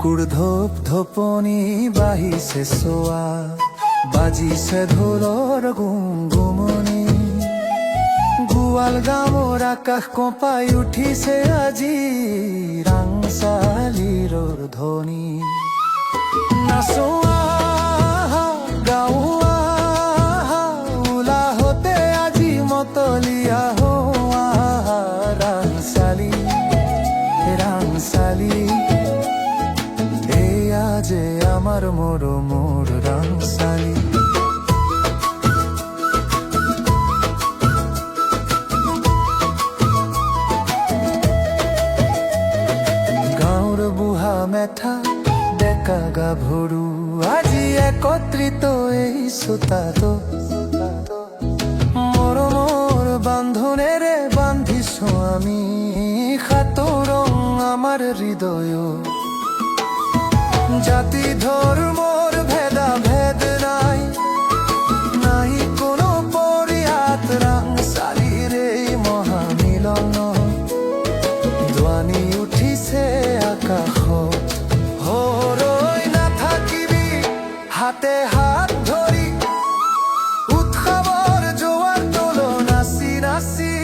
কুকুৰ ধোপ ধোপনি বাঢ়িছে চোৱা, বাজিছে ঢোলৰ গুমগুমনি। গোৱাল গাঁৱৰ আকাশ কঁপাই উঠিছে আজি, ৰাংচালিৰ ধ্বনি। নাচো আহা, গাওঁ আহা, উলাহতে আজি মতলীয়া হওঁ আহা। ৰাংচালি রাংসালি, এয়া যে আমার মরমর রাংসালি। গাঁৱৰ বুঢ়া মেথা ডেকা গাভৰু আজি একত্ৰিত এই চোতাটো। মৰমৰ বান্ধোনেৰে বান্ধিছো আমি সাতৰ আমার হৃদয়। জাতি ধর্মর ভেদা ভেদ নাই, নাই কোনো পরিহাত। রাংসালির এই মহামিলন ধ্বনি উঠিছে আকাশত। হৰৈ নাথাকিবি হাতে হাত ধৰি, উৎসৱৰ জোৱাৰ তোল নাচি নাচি।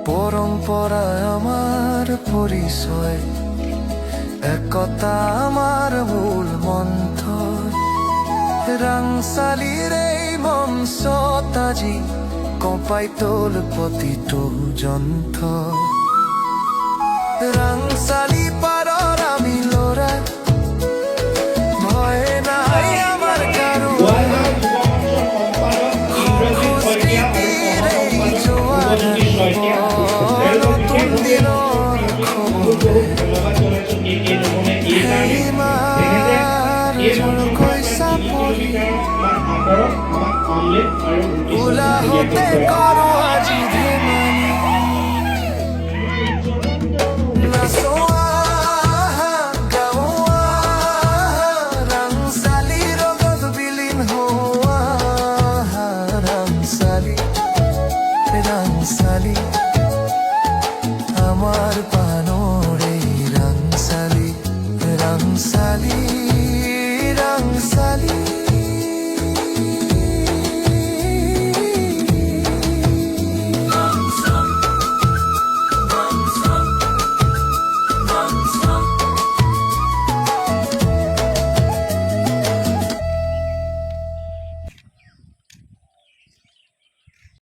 পরম্পরা আমার পরিচয়, একতা আমার মূল মন্ত্র। রাংসালির এই মঞ্চত আজি কঁপাই তোল প্ৰতিটো যন্ত্ৰ। রাংসালি পাৰৰ আমি ল'ৰা, ভয় নাই আমাৰ কাৰো। সংস্কৃতিৰ এই জোৱাৰ নতুন দিনৰ খবৰে জোৰকৈ চাপৰি। উলাহতে কৰো আজি ধেমালি। নাচো আহা, গাওঁ আহা, ৰাংসালিৰ লগত বিলীন হওঁ আহা। ৰাংসালি রাংসালি, আমার পানরে রাংসালি, রাংসালি।